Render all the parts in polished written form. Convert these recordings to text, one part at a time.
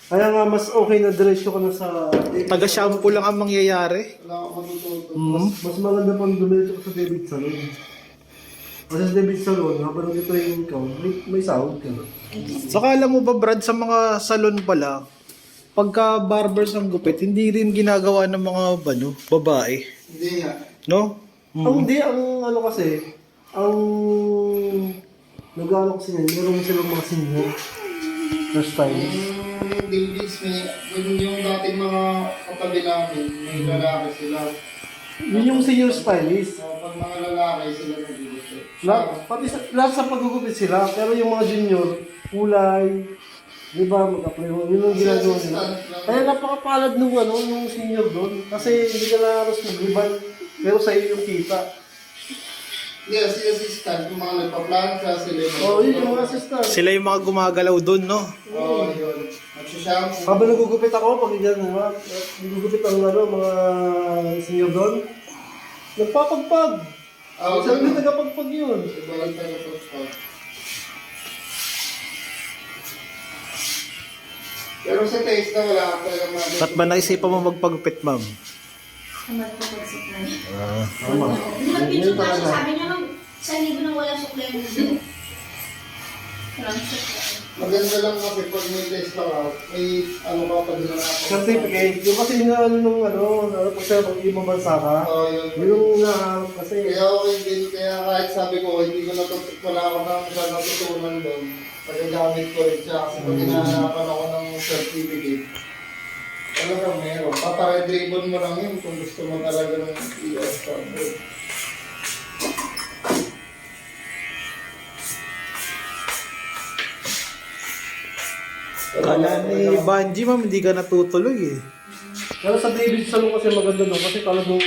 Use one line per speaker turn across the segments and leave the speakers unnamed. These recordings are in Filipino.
Kaya nga mas okay na diretso ka na sa
Taga-shampoo lang ang mangyayari.
Wala akong matututo.
mas maganda pang dumiretso ka sa David Salon. Kasi sa David Salon, habang ito yung ikaw, may sahod ka na.
Saka alam mo ba Brad, sa mga salon pala, pagka barbers ang gupit, hindi rin ginagawa ng mga babae.
Hindi nga.
No?
Ang hindi, ang ano kasi, ang nag-ano kasi yan, meron silang mga senior na stylist.
Yung Davids, yung dating mga katabi namin, may lalaki sila.
Yun yung senior stylist.
So, pag mga lalaki sila nag-ibigay.
Pati lahat sa paggugupit sila, pero yung mga junior, kulay, di ba, mag-apply mo, yun ang ginagawa nila. Kaya napakapalad nung nung senior doon, kasi hindi ka na halos mag-riban, pero sa iyo yung kita.
Hindi, si assistant, yung mga nagpa-plancha, sila yung
Oo, yun yung mga assistant.
Sila yung mga gumagalaw doon, no?
Oo, yun. Nagsashampoo.
Habang nagugupit ako, pag nagugupit ang mga senior doon, nagpapagpag.
Oo,
Sabi
ganun.
na tagapagpag yun.
Iba lang tayo pa. Pero sa taste na wala ka talaga mga...
Ba't ba naisipan mo magpagupit, ma'am?
Tamad ko mag-supply.
Tama.
Hindi ba picture na siya, sabi niya nung 1,000 nang wala supply mo dito. Walang supply.
Maganda lang kasi pag may taste ka, may ano ka pa din na ako.
Certificate. Yung kasi pag siya pag ibang bansa ka,
Oo, yun.
yun yung nahanap kasi.
Kaya okay din, kaya kahit sabi ko, hindi ko wala ako na masyadong natutunan doon. Pagagamit ko rin siya kasi pag hinahanapan ako ng certificate, talagang meron. Papared ribbon mo lang yun kung gusto mo talaga ng ES standard.
Kala ni Banji, ma'am, hindi ka natutuloy eh.
Pero sa David Salon kasi maganda doon kasi talagang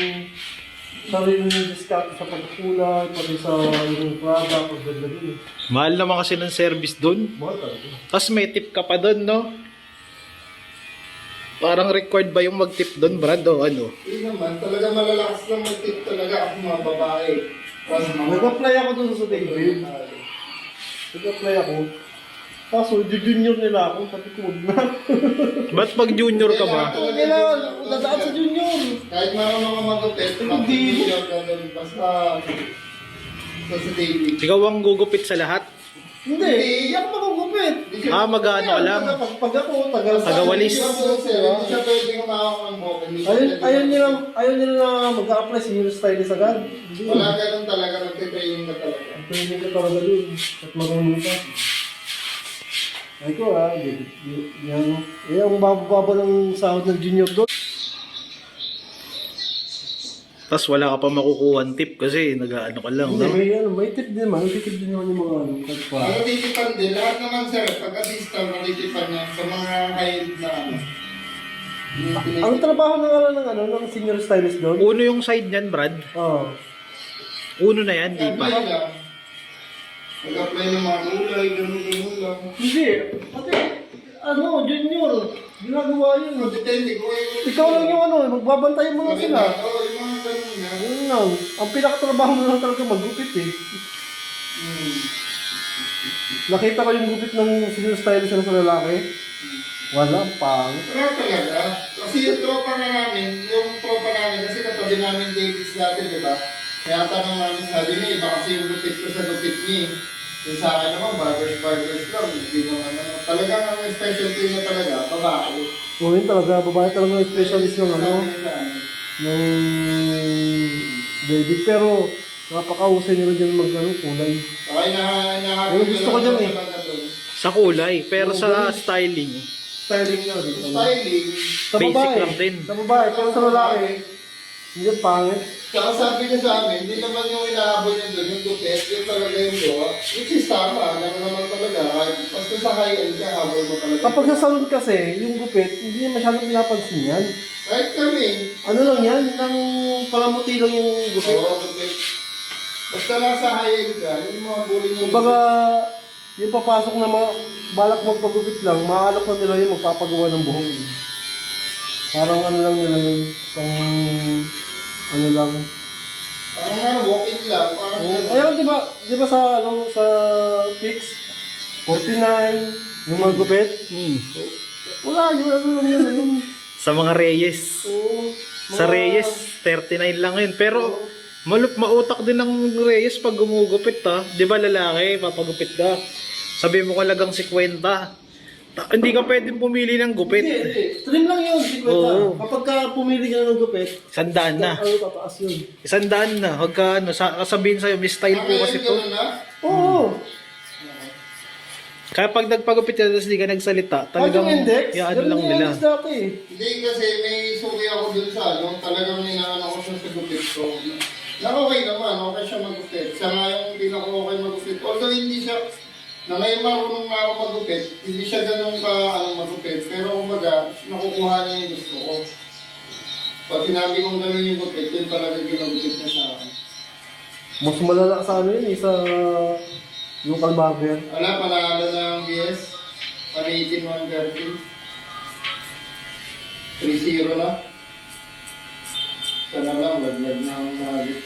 sarili yung discount sa pagkulay, pati sa yung product, ang ganda din.
Mahal naman kasi ng service doon.
Mahal talaga.
Tapos may tip ka pa doon, no? Parang required ba yung mag-tip doon, Brad, o ano?
Hindi naman, talaga malalakas lang mag-tip talaga ako mga babae. Tapos mga...
Nag-apply ako doon sa David. Nag-apply ako. Kaso, junior nila ako, pati ko wag na.
Ba't pag junior ka ba?
Kailangan, dadaan sa junior.
Kahit marunong ka mag-upit,
Hindi.
basta sa David.
Ikaw ang gugupit sa lahat?
Hindi, hindi ako magugupit.
Mag-ano ka lang?
Pag ako,
Tagawalis.
Hindi siya pwede kumawak ng buhok.
Ayaw nila na mag-a-apply sa new stylist agad. Hindi.
Wala ganun talaga, nagtitraining ka talaga.
Pwede ka talaga dun. At marunong ka. Ay ko yung bababa ng sahod ng junior doon.
Tapos wala ka pa makukuha tip kasi nag-ano ka lang, no?
May tip din naman. May tip din naman yung mga kagpa.
Ang natitipan din, lahat naman sir, pag-assistant, natitipan niya sa mga hired na ano.
Ang trabaho ng senior stylist doon?
Uno yung side niyan, Brad.
Oo.
Uno na yan, di pa.
Apply lang. Mag-apply ng mga ulay, ganun lang.
Hindi. Pati, junior. Ginagawa yun.
Depende ko
Ikaw lang yung magbabantay mo lang sila.
Oo, yung mga ganun na.
Yun lang. Ang pinakatrabaho mo lang talaga maggupit eh. Nakita ko yung gupit ng senior stylist na sa lalaki. Wala, pangit.
Wala talaga. Kasi yung tropa namin, kasi katabi namin Davids dati, di ba? Kaya tanong namin sabi niya, iba kasi yung gupit ko sa gupit niya. Yung sa akin naman, barbers lang. Hindi naman talagang ang specialty na talaga, babae.
O yun talaga, babae talaga yung specialist ng ng David. Pero, napakahusay nila dyan kulay.
Okay,
Yung gusto ko dyan eh.
Sa kulay, pero sa styling,
Styling nyo.
Styling.
Sa
basic
babae.
lang din.
Sa babae, pero sa lalaki, hindi pangit.
Tsaka sabi niya sa amin, hindi naman yung inahabol niya doon, yung gupit, yung talaga yung gawa. Which is tama, naman talaga. Basta sa high-end ka, habol mo talaga.
Kapag sa salon kasi, yung gupit, hindi masyadong pinapansin yan.
Kahit kami.
Ano lang yan, ang palamuti lang yung gupit.
Oo, gupit. Basta nasa high-end ka, yung mga buling yung
Kumbaga, yung papasok na balak magpagupit lang, maalok na nila yung magpapagawa ng buhok. Parang ano lang nila yun, pang ano lang.
Parang walk-in lang. Parang
Ayun, di ba sa sa Pix 49, Yung mga gupit. Wala, yun ano lang yun. Yung,
Sa mga Reyes.
oo,
Sa Reyes, 39 lang yun. Pero mautak din ng Reyes pag gumugupit ha. Di ba lalaki, papagupit ka. Sabi mo kalagang 50. Hindi ka pwedeng pumili ng gupit.
hindi. Trim lang yun, 50.
Oo.
Kapag ka pumili ka ng gupit,
100 na.
ano tataas yun.
100 na. Huwag ka, sabihin sa'yo, may style po kasi to.
Ganun na?
Oo.
Kaya pag nagpagupit ka, tapos di ka nagsalita, talagang
Yung index,
yan
ganun
lang
yung
nila.
index dati eh.
Hindi kasi may suki ako dun sa talagang ninaano ko siya sa gupit ko. Okay naman, okay siya magupit. Siya nga yung pinaka-okay magupit. Although hindi siya, na ngayon marunong na ako magupit, hindi siya ganun ka magupit. Pero kumbaga, nakukuha niya yung gusto ko. Pag sinabi kong gano'n yung gupit, yun talaga ginagupit niya sa akin.
Mas malala sa ano yun eh, sa local barber.
Wala, panalo ng BS. 118, 130. 3-0 na. Sana lang, laglag na ang nuggets.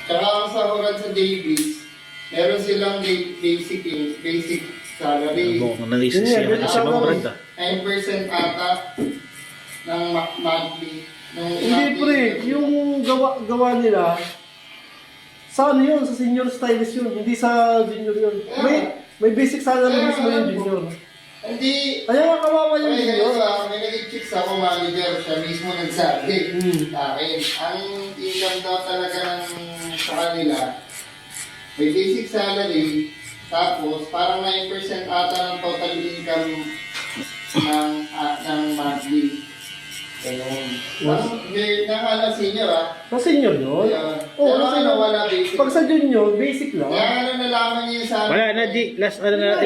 Tsaka ang sahuran sa Davies, meron silang basic salary.
Mukhang naisip siya na si Ma'am Brad ah.
9% ata ng monthly.
Hindi pre, yung gawa nila, sa ano yun, sa senior stylist yun, hindi sa junior yun. May basic salary mismo yung junior.
Hindi.
Kaya nga kawawa yung
May
junior.
may nag-chicks ako manager, siya mismo nagsabi sa akin. Ang income daw talaga ng sa kanila, may basic salary, tapos parang 9% ata ng total income ng monthly. Ganun. Hindi, nakala senior
Sa senior yun? Oo,
Pero
kasi
ano, wala basic.
pag sa junior, basic lang.
Kaya ano nalaman niyo sa amin?
Wala na,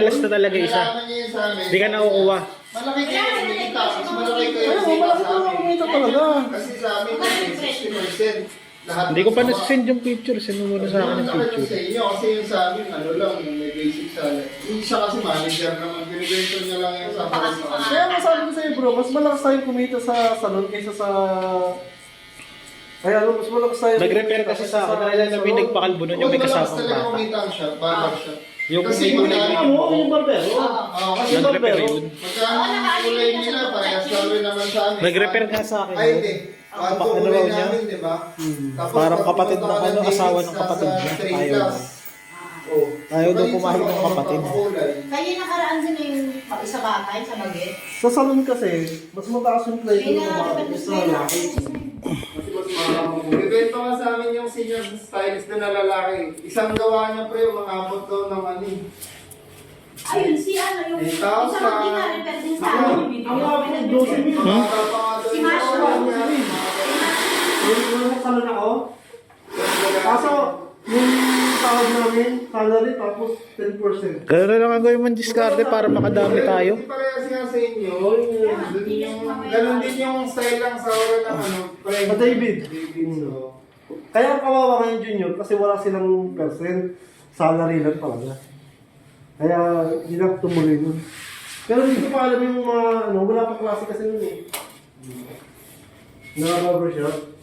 last na talaga isa.
Nalaman niyo sa amin.
Hindi ka nakukuha.
Malaki kayo kumita. Mas malaki kayo
Ayun,
kumita
malaki
sa
na
amin.
kumita talaga.
Kasi sa amin, 60%. Lahat
Hindi ko pa
gusto
nasend yung picture. Sino muna sa akin yung
Yung
picture.
sa inyo, kasi yung sa amin, ano lang, yung may basic salary. Yung siya kasi manager naman, binibento niya lang yung sa mga
Kaya nga sabi ko sa'yo bro, mas malakas tayong kumita sa salon kaysa sa... Kaya ano, mas malakas tayo
Nag-repair kasi sa akin. Nalala namin nagpakalbo nun yung may kasamang
talaga
bata.
kumita ang shot, balag shot.
Yung
Kasi
may kulay
magkano-
na-
Oo, yung barbero.
kasi
Yung
Nag-repair
barbero.
yun.
magkano ang kulay nila, parehas lang rin naman sa amin.
Nag-repair nga sa akin.
Ay, hindi. Ang
Ano
kulay
raw niya?
namin, di ba? Tapos
Parang
pag
kapatid
pumunta
ng
ka
ano,
David's
asawa ng
sa
kapatid niya.
straight
Ayaw
glass. Oh.
Ayaw daw
Iba yung
pumayag ng
sa
kapatid.
magpapakulay.
Kaya nakaraan din yung isa batay sa bagay.
Sa salon kasi, mas mataas yung play
Kaya
ng
nakakapit
sa lalaki.
Kasi mas mahal. Bibento nga sa amin yung senior stylist na lalaki. Isang gawa niya pre, umabot daw ng ano.
Ayun, si ano, yung
Eh,
isa
tapos sa-
mag-repair din sa amin.
Ang mga 12
Mahal pa nga daw
Si
yung
Masho.
gawa niya.
Yung sa salon ako, kaso yung tawag namin, salary tapos 10%.
Ganun na lang ang gawin mong diskarte para makadami tayo.
Hindi parehas nga sa inyo. Ganun din yung style lang sa oras ng ano.
Sa David.
David, so.
Kaya kawawa nga yung junior kasi wala silang percent, salary lang talaga. Kaya hindi na tumuloy nun. Pero hindi ko pa alam yung mga, ano, wala pa klase kasi nun eh. Na barbershop.